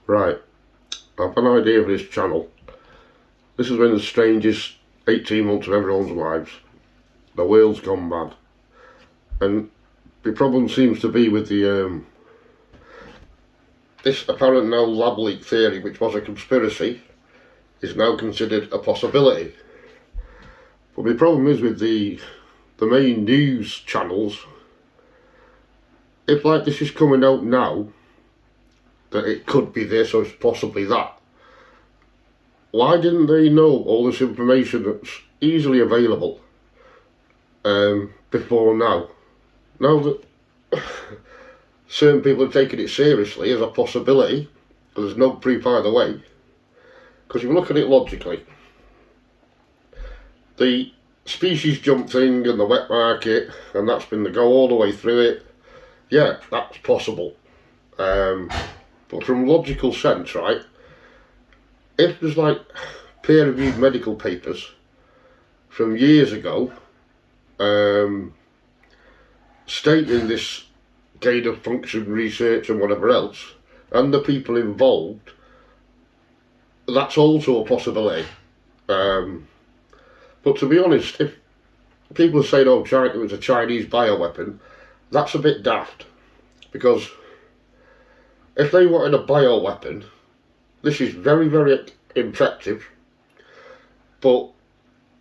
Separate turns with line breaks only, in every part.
Right, I've an idea of this channel. This has been the strangest 18 months of everyone's lives. The world's gone mad. And the problem seems to be with this apparent now lab leak theory, which was a conspiracy, is now considered a possibility. But the problem is with the main news channels, if like this is coming out now, that it could be this or it's possibly that, why didn't they know all this information that's easily available before now? Now that certain people are taking it seriously as a possibility, there's no proof either way. Because if you look at it logically, the species jump thing and the wet market, and that's been the go all the way through it, yeah, that's possible. But from logical sense, right, if there's like peer-reviewed medical papers from years ago stating this gain of function research and whatever else, and the people involved, that's also a possibility. But to be honest, if people are saying, oh, China was a Chinese bioweapon, that's a bit daft. Because if they wanted a bioweapon, this is very, very effective, but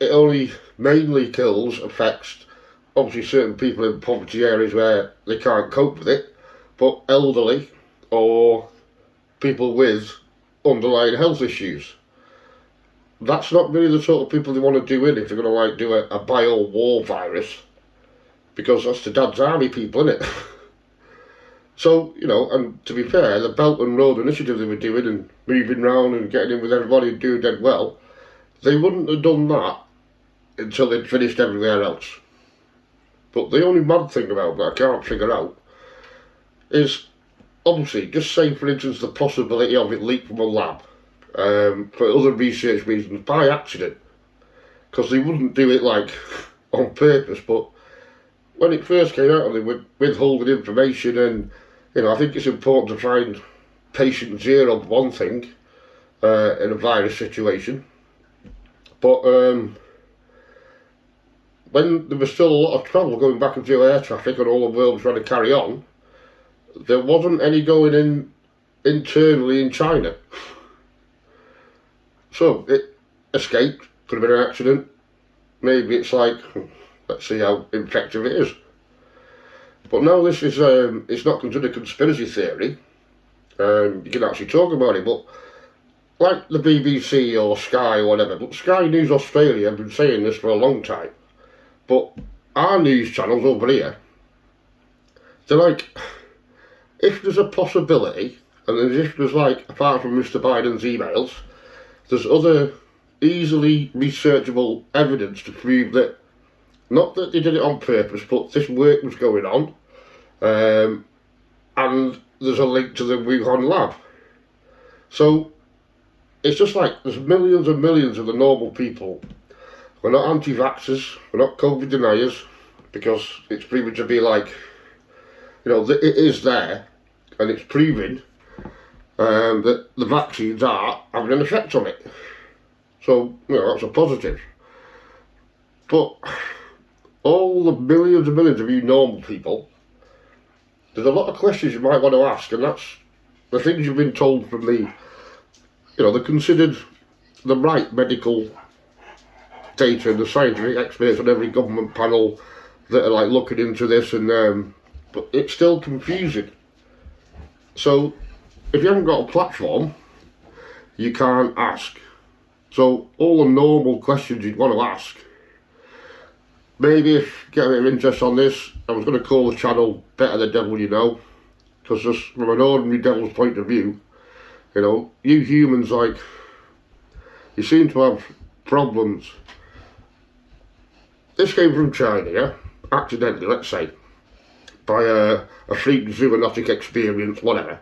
it only mainly affects obviously certain people in poverty areas where they can't cope with it, but elderly or people with underlying health issues. That's not really the sort of people they want to do in if they're going to like do a bio war virus, because that's the dad's army people, isn't it? So, you know, and to be fair, the Belt and Road Initiative they were doing and moving round and getting in with everybody and doing dead well, they wouldn't have done that until they'd finished everywhere else. But the only mad thing about that I can't figure out is, obviously, just say for instance the possibility of it leaked from a lab for other research reasons by accident, because they wouldn't do it like on purpose. But when it first came out and they were withholding information, and you know, I think it's important to find patient zero, one thing, in a virus situation. But when there was still a lot of travel going back and through air traffic and all the world was trying to carry on, there wasn't any going in internally in China. So it escaped, could have been an accident. Maybe it's like, let's see how effective it is. But now this is, it's not considered a conspiracy theory. You can actually talk about it, but like the BBC or Sky or whatever, but Sky News Australia have been saying this for a long time. But our news channels over here, they're like, if there's a possibility, and if there's like, apart from Mr. Biden's emails, there's other easily researchable evidence to prove that, not that they did it on purpose, but this work was going on, and there's a link to the Wuhan lab. So it's just like there's millions and millions of the normal people. We're not anti-vaxxers, we're not COVID deniers, because it's proven to be like, you know, it is there, and it's proven that the vaccines are having an effect on it. So, you know, that's a positive. But all the millions and millions of you normal people, there's a lot of questions you might want to ask, and that's the things you've been told from the, you know, they're considered the right medical data and the scientific experts on every government panel that are like looking into this, and but it's still confusing. So if you haven't got a platform, you can't ask. So all the normal questions you'd want to ask, maybe if you get a bit of interest on this, I was going to call the channel Better the Devil You Know, because just from an ordinary devil's point of view, you know, you humans, like, you seem to have problems. This came from China, yeah? Accidentally, let's say, by a freak zoonotic experience, whatever.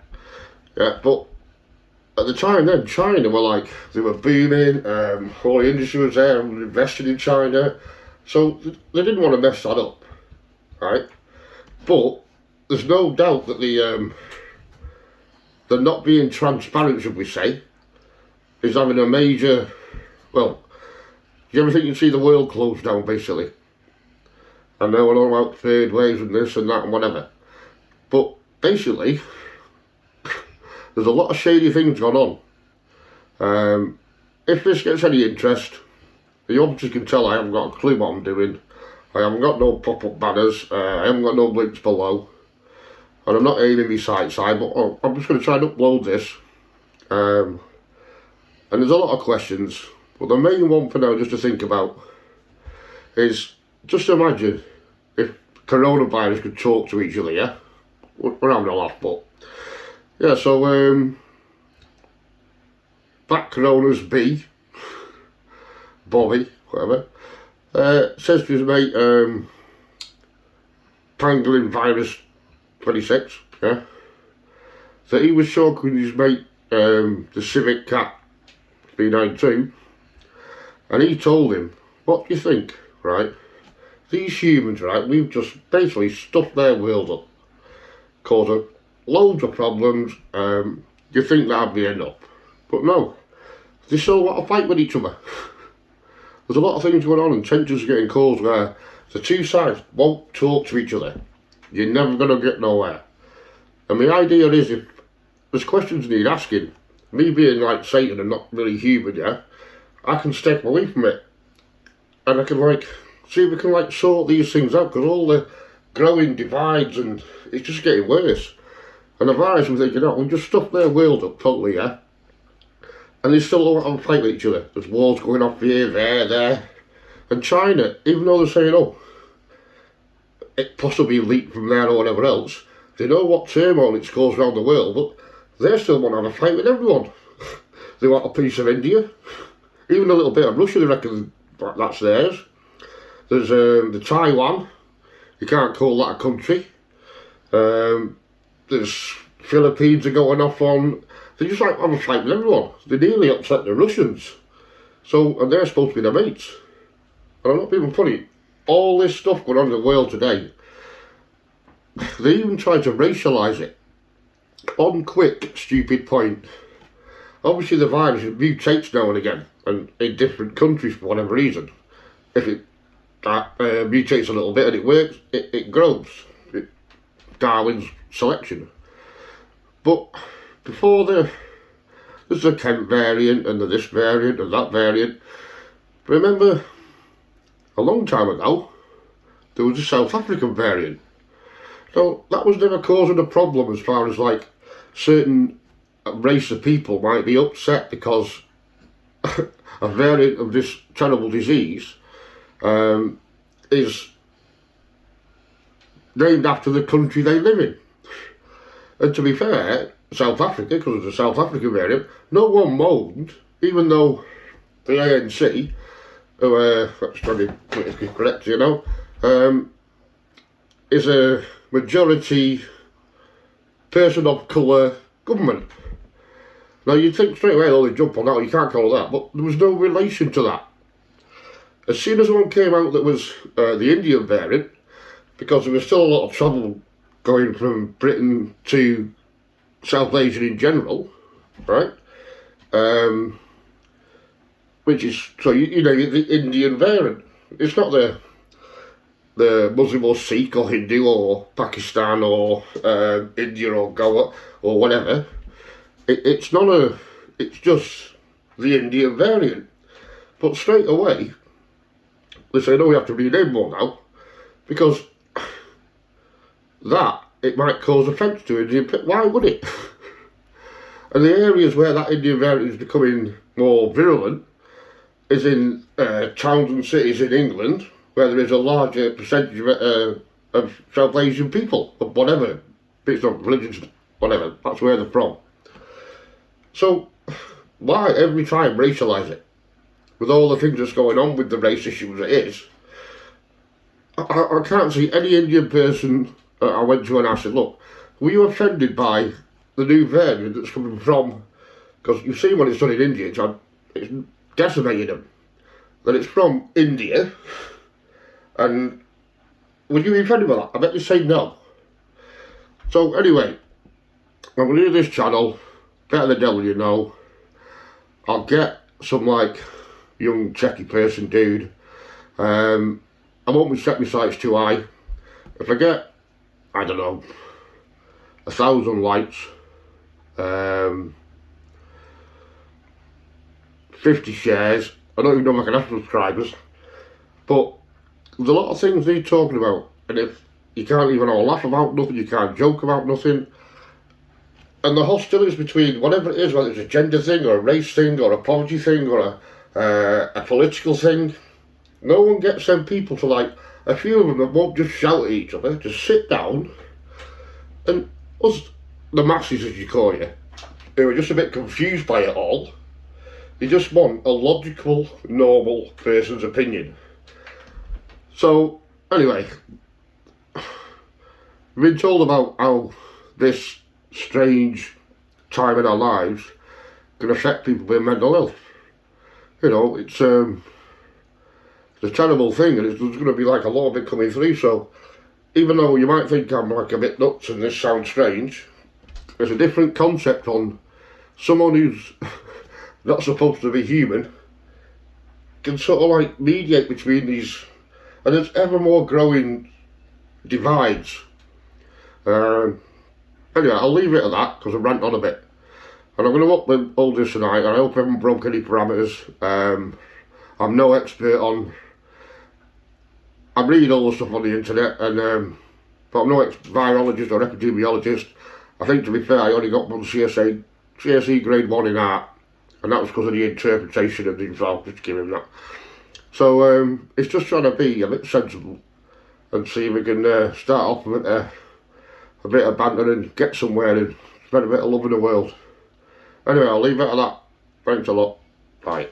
Yeah, but at the time then, China were like, they were booming, all the industry was there and invested in China, so they didn't want to mess that up, right? But there's no doubt that the the not being transparent, should we say, is having a major, well, do you ever think you'd see the world close down, basically? And now we're all about third waves and this and that and whatever. But basically, there's a lot of shady things going on. If this gets any interest, you obviously can tell I haven't got a clue what I'm doing. I haven't got no pop-up banners, I haven't got no links below. And I'm not aiming my sights high, but I'm just going to try and upload this. And there's a lot of questions, but the main one for now just to think about is, just imagine if coronavirus could talk to each other, yeah? We're having a laugh, but yeah, so Black Coronas B, Bobby, whatever, says to his mate, Pangolin Virus 26, yeah, that he was talking with his mate, the Civic Cat B92, and he told him, what do you think, right? These humans, right, we've just basically stuffed their world up, caused loads of problems. You think that'd be enough, but no, they still want to fight with each other. There's a lot of things going on and tensions getting caused where the two sides won't talk to each other. You're never going to get nowhere. And the idea is, if there's questions need asking, me being like Satan and not really human, yeah, I can step away from it. And I can see if we can sort these things out, because all the growing divides and it's just getting worse. And the virus, I'm thinking, oh, we just stuffed their world up totally, yeah. And they still don't have a fight with each other. There's wars going off here, there. And China, even though they're saying, oh, it possibly leaked from there or whatever else, they know what turmoil it's caused around the world, but they still want to have a fight with everyone. They want a piece of India. Even a little bit of Russia, they reckon that's theirs. There's the Taiwan, you can't call that a country. There's Philippines are going off on. They just have a fight with everyone. They nearly upset the Russians. So, and they're supposed to be their mates. And I'm not being funny. All this stuff going on in the world today, they even tried to racialise it. On quick, stupid point. Obviously the virus mutates now and again, and in different countries for whatever reason. If it mutates a little bit and it works, it grows. Darwin's selection. But before there's a Kent variant and this variant and that variant. Remember, a long time ago, there was a South African variant. So that was never causing a problem as far as certain race of people might be upset because a variant of this terrible disease is named after the country they live in. And to be fair, South Africa, because of the South African variant, no one moaned, even though the ANC, who that's trying to be politically correct, you know, is a majority person of colour government. Now you'd think straight away, oh, they jump on that, you can't call that, but there was no relation to that. As soon as one came out that was the Indian variant, because there was still a lot of trouble going from Britain to South Asia in general, right? Which is, so you know, the Indian variant. It's not the Muslim or Sikh or Hindu or Pakistan or India or Goa or whatever. It's just the Indian variant. But straight away, they say, no, we have to rename one now, because that, it might cause offence to Indian people. Why would it? And the areas where that Indian variant is becoming more virulent is in towns and cities in England, where there is a larger percentage of South Asian people, of whatever, based on religions, whatever, that's where they're from. So, why every time racialise it? With all the things that's going on with the race issue as it is, I can't see any Indian person I went to and I said, look, were you offended by the new variant that's coming from, because you see what it's done in India, it's decimated them, that it's from India, and would you be offended by that? I bet you say no. So anyway, I'm going to do this channel. better the devil you know. I'll get some like young techie person dude. I won't be setting my sights too high. If I get, I don't know, 1,000 likes, 50 shares, I don't even know if I can have subscribers, but there's a lot of things he's talking about, and if you can't even all laugh about nothing, you can't joke about nothing, and the hostilities between whatever it is, whether it's a gender thing or a race thing or a poverty thing or a political thing, no one gets them people to, like, a few of them that won't just shout at each other, just sit down, and us, the masses as you call you, who are just a bit confused by it all, you just want a logical, normal person's opinion. So, anyway, we've been told about how this strange time in our lives can affect people with mental health. You know, it's a terrible thing, and there's going to be like a lot of it coming through. So, even though you might think I'm like a bit nuts and this sounds strange, there's a different concept on someone who's not supposed to be human can sort of like mediate between these, and there's ever more growing divides. Anyway, I'll leave it at that because I rant on a bit. And I'm going to up with all this tonight, and I hope I haven't broke any parameters. I'm no expert on, I read all the stuff on the internet, and but I'm no virologist or epidemiologist. I think, to be fair, I only got one CSE grade 1 in art, and that was because of the interpretation of things, so I'll just give him that. So it's just trying to be a bit sensible and see if we can start off with a bit of banter and get somewhere and spread a bit of love in the world. Anyway, I'll leave it at that. Thanks a lot. Bye.